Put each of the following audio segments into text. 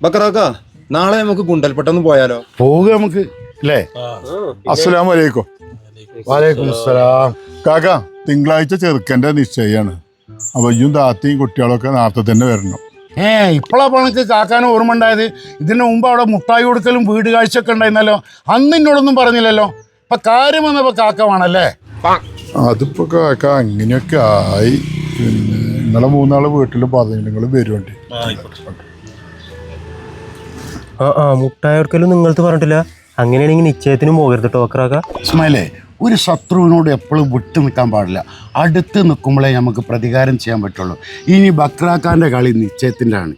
ബക്കറാക്ക നാളെ നമുക്ക് ഗുണ്ടൽപ്പെട്ടൊന്ന് പോയാലോ? പോവുക നമുക്ക് അല്ലേ? അസ്സലാമു അലൈക്കും. വലൈക്കും അസ്സലാം. കാക്ക തിങ്കളാഴ്ച ചെറുക്കൻ്റെ നിശ്ചയാണ്. അപ്പോൾ ഇയും താത്തയും കുട്ടികളൊക്കെ നേരത്തെ തന്നെ വരണം. ഇപ്പോഴാ പണക്ക് കാക്കാനും ഓർമ്മ ഉണ്ടായത്. ഇതിന് മുമ്പ് അവിടെ മുട്ടായി കൊടുക്കലും വീട് കാഴ്ചയൊക്കെ ഉണ്ടായിരുന്നല്ലോ. അന്ന് എന്നോടൊന്നും പറഞ്ഞില്ലല്ലോ. ഇപ്പൊ കാര്യം വന്നപ്പോ കാക്ക വേണല്ലേ? അതിപ്പോൾ കാക്ക അങ്ങനെയൊക്കെ ആയി. പിന്നെ നിങ്ങളെ മൂന്നാള് വീട്ടിൽ പറഞ്ഞു നിങ്ങൾ വരുവേണ്ടി. മുട്ടായി കൊടുക്കലും നിങ്ങളത് പറഞ്ഞിട്ടില്ല. അങ്ങനെയാണെങ്കിൽ നിശ്ചയത്തിനും പോകരുത് കേട്ടോ ബക്രാക്ക. ഇസ്മായിലേ, ഒരു ശത്രുവിനോട് എപ്പോഴും വിട്ടു നിൽക്കാൻ പാടില്ല. അടുത്ത് നിൽക്കുമ്പോഴേ നമുക്ക് പ്രതികാരം ചെയ്യാൻ പറ്റുള്ളൂ. ഇനി ബക്രാക്കാൻ്റെ കളി നിശ്ചയത്തിൻ്റെ ആണ്,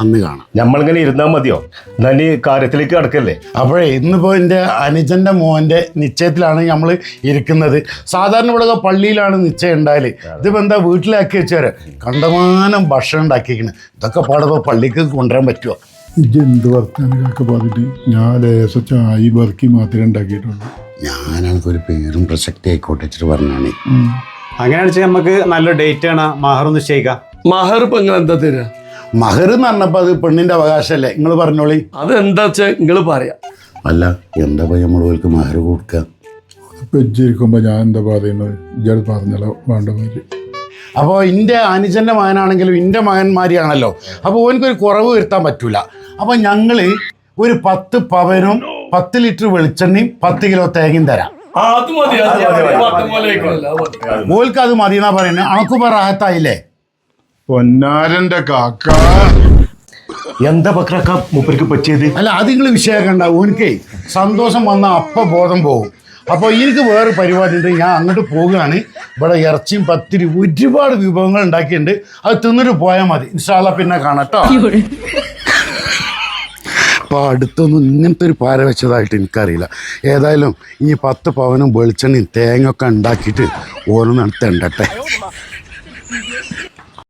അന്ന് കാണാം. നമ്മളിങ്ങനെ ഇരുന്നാൽ മതിയോ? എന്നാൽ ഈ കാര്യത്തിലേക്ക് കിടക്കല്ലേ? അപ്പോഴേ ഇന്നിപ്പോൾ എൻ്റെ അനുജൻ്റെ മോൻ്റെ നിശ്ചയത്തിലാണ് നമ്മൾ ഇരിക്കുന്നത്. സാധാരണ ഇവിടെ പള്ളിയിലാണ് നിശ്ചയം ഉണ്ടായാൽ. ഇതിപ്പോൾ എന്താ വീട്ടിലാക്കി വെച്ചേരെ കണ്ടമാനം ഭക്ഷണം ഉണ്ടാക്കിയിരിക്കുന്നത്. ഇതൊക്കെ പാടുമ്പോൾ പള്ളിക്ക് കൊണ്ടുവരാൻ പറ്റുമോ? ഇതെന്ത് വർത്താനം കാക്ക പറഞ്ഞിട്ട്? ഞാൻ ലേശ ചായ ബർക്കി മാത്രമേ ഉണ്ടാക്കിയിട്ടുള്ളൂ. ഞാനൊരു പേരും പ്രസക്തി ആയിക്കോട്ടെ വെച്ചിട്ട് പറഞ്ഞാണ്. അങ്ങനെയാണെന്ന് വെച്ചാൽ നമുക്ക് നല്ല ഡേറ്റ് ആണ് മഹർ നിശ്ചയിക്കാം. മഹർ ഇപ്പൊ നിങ്ങൾ എന്താ തരാ? മഹർ എന്ന് പറഞ്ഞപ്പോൾ അത് പെണ്ണിൻ്റെ അവകാശമല്ലേ? നിങ്ങൾ പറഞ്ഞോളി. അതെന്താ വെച്ചാ നിങ്ങൾ പറയാം. അല്ല, എന്താ പോയി നമ്മൾ ഓൾക്ക് മഹർ കൊടുക്കുക? വെച്ചിരിക്കുമ്പോൾ ഞാൻ എന്താ പറയുന്നത്? ഇയാൾ പറഞ്ഞല്ലോ വേണ്ട മാതിരി. അപ്പോൾ എൻ്റെ അനുജൻ്റെ മകനാണെങ്കിലും എൻ്റെ മകന്മാരിയാണല്ലോ. അപ്പോൾ ഓനക്കൊരു കുറവ് വരുത്താൻ പറ്റൂല. അപ്പോൾ ഞങ്ങൾ ഒരു 10 പവനും 10 ലിറ്റർ വെളിച്ചെണ്ണയും 10 കിലോ തേങ്ങയും തരാം. ഓൽക്ക് അത് മതി എന്നാ പറയുന്നത്. അണക്കുപ്പോ റാഹത്തായില്ലേ? പൊന്നാരൻ്റെ കാക്ക എന്താ ബക്രാക്ക മൂപ്പർക്ക് പറ്റിയത്? അല്ല, അത് നിങ്ങൾ വിഷയമാക്കണ്ട. ഓനിക്കേ സന്തോഷം വന്നാൽ അപ്പം ബോധം പോകും. അപ്പോൾ എനിക്ക് വേറെ പരിപാടി ഉണ്ട്, ഞാൻ അങ്ങോട്ട് പോവുകയാണ്. ഇവിടെ ഇറച്ചിയും പത്തിരി ഒരുപാട് വിഭവങ്ങൾ ഉണ്ടാക്കിയിട്ടുണ്ട്. അത് തിന്നിട്ട് പോയാൽ മതി. ഇൻഷാ അല്ലാ പിന്നെ കാണട്ടോ. അപ്പോൾ അടുത്തൊന്നും ഇങ്ങനത്തെ ഒരു പാര വെച്ചതായിട്ട് എനിക്കറിയില്ല. ഏതായാലും ഇനി 10 പവനും വെളിച്ചെണ്ണയും തേങ്ങ ഒക്കെ ഉണ്ടാക്കിയിട്ട് ഓരോന്നെടുത്ത് ഉണ്ടട്ടെ.